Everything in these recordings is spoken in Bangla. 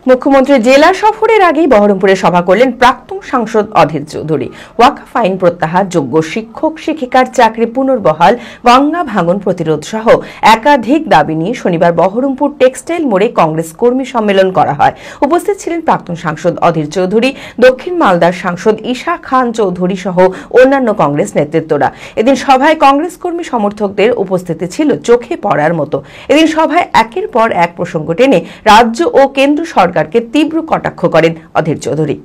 মুখ্যমন্ত্রী জেলা সফরের আগেই বহরমপুরে সভা করলেন প্রাক্তন সাংসদ অধীর চৌধুরী। ওয়াকফ আইন প্রত্যাহার, যোগ্য শিক্ষক শিক্ষিকার চাকরি পুনর্বহাল, গঙ্গা ভাঙন প্রতিরোধ সহ একাধিক দাবি নিয়ে শনিবার বহরমপুর টেক্সটাইল মোড়ে কংগ্রেস কর্মী সম্মেলন করা হয়। উপস্থিত ছিলেন প্রাক্তন সাংসদ অধীর চৌধুরী, দক্ষিণ মালদার সাংসদ ঈশা খান চৌধুরী সহ অন্যান্য কংগ্রেস নেতৃত্বরা। এদিন সভায় কংগ্রেস কর্মী সমর্থকদের উপস্থিতি ছিল চোখে পড়ার মতো। এদিন সভায় একের পর এক প্রসঙ্গ টেনে রাজ্য ও কেন্দ্র সরকারকে তীব্র কটাক্ষ করেন অধীর চৌধুরী।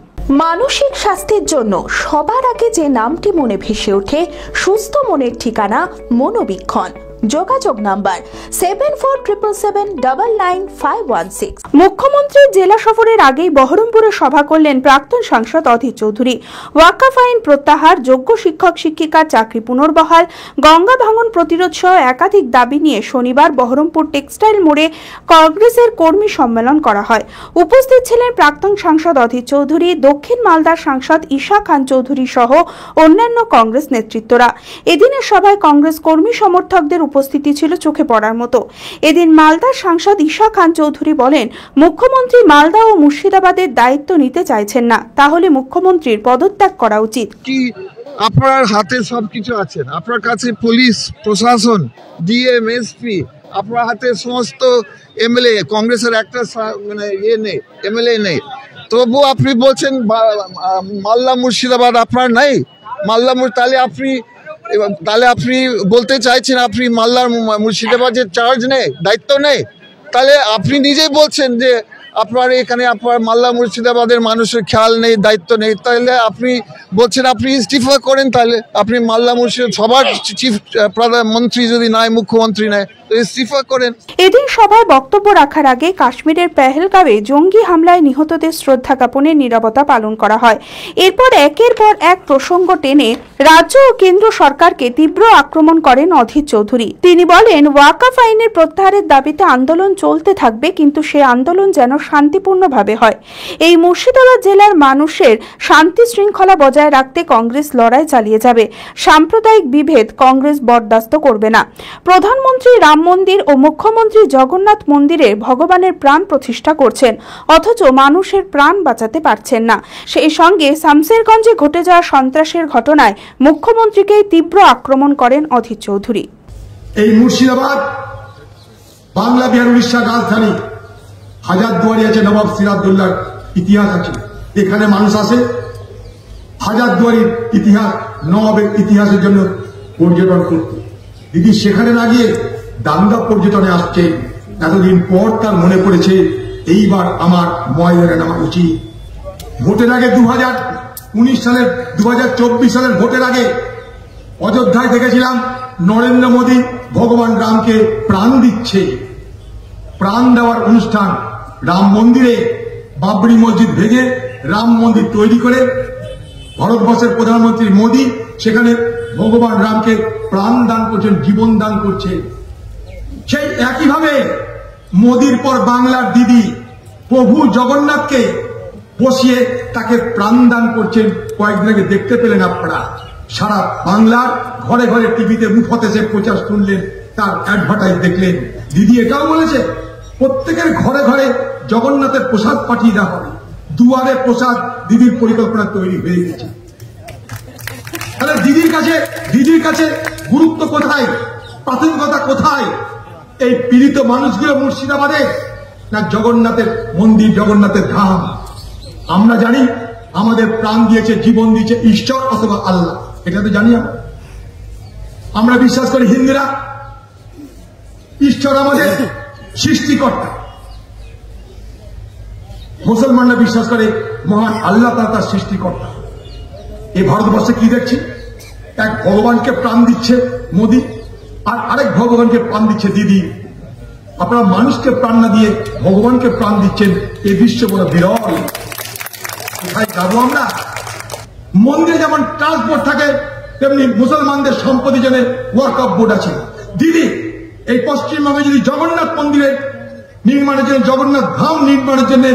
মানসিক স্বাস্থ্যের জন্য সবার আগে যে নামটি মনে ভেসে ওঠে, সুস্থ মনের ঠিকানা মনোবীক্ষণ। যোগাযোগ নাম্বার 7477799516। মুখ্যমন্ত্রী জেলা সফরের আগেই বহরমপুরে সভা করলেন প্রাক্তন সাংসদ অধীর চৌধুরী। ওয়াকফ আইন প্রত্যাহার, যোগ্য শিক্ষক শিক্ষিকার চাকরি পুনর্বহাল, গঙ্গা ভাঙন প্রতিরোধ সহ একাধিক দাবি নিয়ে শনিবার বহরমপুর টেক্সটাইল মোড়ে কংগ্রেসের কর্মী সম্মেলন করা হয়। উপস্থিত ছিলেন প্রাক্তন সাংসদ অধীর চৌধুরী, দক্ষিণ মালদার সাংসদ ঈশা খান চৌধুরী সহ অন্যান্য কংগ্রেস নেতৃত্বরা। এদিনের সভায় কংগ্রেস কর্মী সমর্থকদের উপস্থিতি ছিল চোখে পড়ার মতো। এদিন মালদার সাংসদ ঈশা খান চৌধুরী বলেন, মুখ্যমন্ত্রী মালদা ও মুর্শিদাবাদের দায়িত্ব নিতে চাইছেন না, তাহলে মুখ্যমন্ত্রীর পদত্যাগ করা উচিত। কি আপনার হাতে সবকিছু আছে, আপনার কাছে পুলিশ প্রশাসন, ডিএম, এসপি, আপনার হাতে সমস্ত এমএলএ, কংগ্রেসের একটা মানে ইয়ে নেই, এমএলএ নেই, তবু আপনি বলছেন মালদা মুর্শিদাবাদ আপনার নেই। মালদা তাহলে আপনি বলতে চাইছেন আপনি মালদার মুর্শিদাবাদের চার্জ নেই, দায়িত্ব নেই। তাহলে আপনি নিজেই বলছেন যে আপনার এখানে আপনার মালদা মুর্শিদাবাদের মানুষের খেয়াল নেই, দায়িত্ব নেই। তাহলে আপনি বলছেন আপনি ইস্তিফা করেন, তাহলে আপনি মালদা মুর্শিদাবাদ সবার চিফ প্রধানমন্ত্রী যদি নয়, মুখ্যমন্ত্রী নয়, তো ইস্তিফা করেন। এদিন সভায় বক্তব্য রাখার আগে কাশ্মীরের পেহেলগাঁওয়ে জঙ্গি হামলায় নিহতদের শ্রদ্ধা জ্ঞাপনের নীরবতা পালন করা হয়। এরপর একের পর এক প্রসঙ্গ টেনে রাজ্য ও কেন্দ্র সরকারকে তীব্র আক্রমণ করেন অধীর চৌধুরী। তিনি বলেন, ওয়াকফ আইনের প্রত্যাহারের দাবিতে আন্দোলন চলতে থাকবে, কিন্তু সে আন্দোলন যেন শান্তিপূর্ণভাবে হয়। এই মুর্শিদাবাদ জেলার মানুষের শান্তি শৃঙ্খলা বজায় রাখতে কংগ্রেস লড়াই চালিয়ে যাবে। সাম্প্রদায়িক বিভেদ কংগ্রেস বরদাস্ত করবে না। প্রধানমন্ত্রী রাম মন্দির ও মুখ্যমন্ত্রী জগন্নাথ মন্দিরে ভগবানের প্রাণ প্রতিষ্ঠা করছেন, অথচ মানুষের প্রাণ বাঁচাতে পারছেন না। সেই সঙ্গে শামসেরগঞ্জে ঘটে যাওয়া সন্ত্রাসের ঘটনায় মুখ্যমন্ত্রীকে তীব্র আক্রমণ করেন অধীর চৌধুরী। এই মুর্শিদাবাদ বাংলা, বিহার, উড়িষ্যার রাজধানী। হাজারদুয়ারি আছে, নবাব সিরাজউদ্দৌলার ইতিহাস আছে। এখানে মানুষ আসে হাজারদুয়ারির ইতিহাস, নবাবের ইতিহাসের জন্য পর্যটন করতে। দিদি সেখানে না গিয়ে দাঙ্গা পর্যটনে আসছে। এতদিন পর তার মনে পড়েছে এইবার আমার ময়দানে নামা উচিত। ভোটের আগে 2019 সালের 2024 সালের ভোটের আগে অযোধ্যায় দেখেছিলাম নরেন্দ্র মোদী ভগবান রামকে প্রাণ দিচ্ছে। প্রাণ দেওয়ার অনুষ্ঠান রাম মন্দিরে, বাবরি মসজিদ ভেঙে রাম মন্দির তৈরি করে ভারতবর্ষের প্রধানমন্ত্রী মোদী সেখানে ভগবান রামকে প্রাণ দান করছেন, জীবন দান করছে। সেই একইভাবে মোদীর পর বাংলার দিদি প্রভু জগন্নাথকে বসিয়ে তাকে প্রাণ দান করছেন। কয়েকদিন আগে দেখতে পেলেন আপনারা, সারা বাংলার ঘরে ঘরে টিভিতে মুফতেসের প্রচার শুনলেন, তার অ্যাডভার্টাইজ দেখলেন। দিদি এটাও বলেছে প্রত্যেকের ঘরে ঘরে জগন্নাথের প্রসাদ পাঠিয়ে দেওয়া হবে। দুয়ারে প্রসাদ দিদির পরিকল্পনা তৈরি হয়ে গেছে। তাহলে দিদির কাছে গুরুত্ব কোথায়, প্রাথমিকতা কোথায়? এই পীড়িত মানুষগুলো মুর্শিদাবাদে না জগন্নাথের মন্দির, জগন্নাথের ধাম? আমরা জানি আমাদের প্রাণ দিয়েছে, জীবন দিয়েছে ঈশ্বর অথবা আল্লাহ, এটা তো জানি। আমরা বিশ্বাস করি হিন্দুরা ঈশ্বর আমাদের সৃষ্টিকর্তা, মুসলমানরা বিশ্বাস করে মহান আল্লাহ তার সৃষ্টিকর্তা। এই ভারতবর্ষে কি দেখছি? এক ভগবানকে প্রাণ দিচ্ছে মোদী, আর আরেক ভগবানকে প্রাণ দিচ্ছে দিদি। আপনারা মানুষকে প্রাণ না দিয়ে ভগবানকে প্রাণ দিচ্ছেন, এই বিশ্ব বড় বিরল। কোথায় যাবো আমরা? মন্দিরে যেমন ট্রান্সপোর্ট থাকে, তেমনি মুসলমানদের সম্পত্তি জন্য ওয়াকফ বোর্ড আছে। দিদি, এই পশ্চিমবঙ্গে যদি জগন্নাথ মন্দিরের নির্মাণের জন্য, জগন্নাথ ধাম নির্মাণের জন্য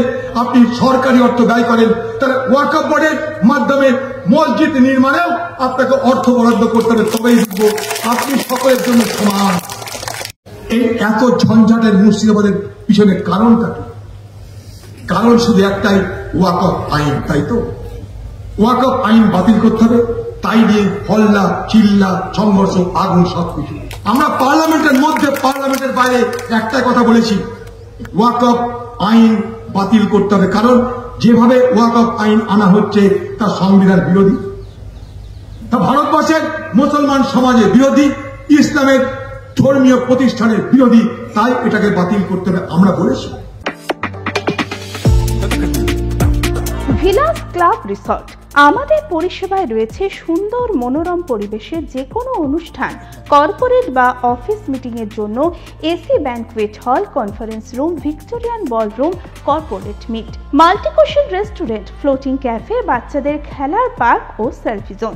আপনি সরকারি অর্থ ব্যয় করেন, তাহলে ওয়াকফ বোর্ডের মাধ্যমে মসজিদ নির্মাণেও আপনাকে অর্থ বরাদ্দ করতে হবে, তবেই দেখবো আপনি সকলের জন্য সমান। এই এত ঝঞ্ঝাটের মুর্শিদাবাদের পিছনে কারণটা কি? কারণ শুধু একটাই, ওয়াকফ আইন, তাই তো? ওয়াকফ আইন বাতিল করতে হবে, তাই নিয়ে হল্লা চিল্লা সংঘর্ষ আগুন সবকিছু। আমরা পার্লামেন্টের মধ্যে পার্লামেন্টের বাইরে একটাই কথা বলেছি, ওয়াকফ আইন বাতিল করতে হবে, কারণ যেভাবে ওয়াকফ আইন আনা হচ্ছে তা সংবিধান বিরোধী, তা ভারতবর্ষের মুসলমান সমাজের বিরোধী, ইসলামের ধর্মীয় প্রতিষ্ঠানের বিরোধী, তাই এটাকে বাতিল করতে হবে আমরা বলেছি। ভিলাস ক্লাব রিসর্ট আমাদের পরিষেবায় রয়েছে সুন্দর মনোরম পরিবেশের যে কোনো অনুষ্ঠান, কর্পোরেট বা অফিস মিটিং এর জন্য AC banquet hall, conference room, Victorian ballroom, corporate meet, multicuisine restaurant, floating cafe, বাচ্চাদের খেলার পার্ক ও সেলফি জোন।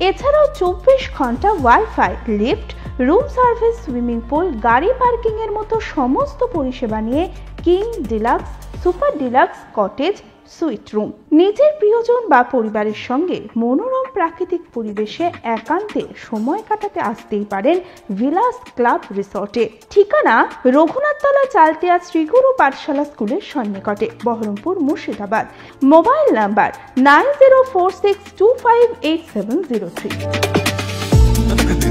এছাড়াও 24 ঘন্টা wifi, lift, room service, swimming pool, গাড়ি পার্কিং এর মতো সমস্ত পরিষেবা নিয়ে king deluxe, super deluxe, cottage, suite room. নিজের প্রিয়জন বা পরিবারের সঙ্গে মনোরম প্রাকৃতিক পরিবেশে একান্তে সময় কাটাতে আসতেই পারেন ভিলাস ক্লাব রিসর্টে। ঠিকানা রঘুনাথতলা, চালতিয়া শ্রীগুরু পাঠশালা স্কুলের সন্নিকটে, বহরমপুর, মুর্শিদাবাদ। Mobile number 9046258703।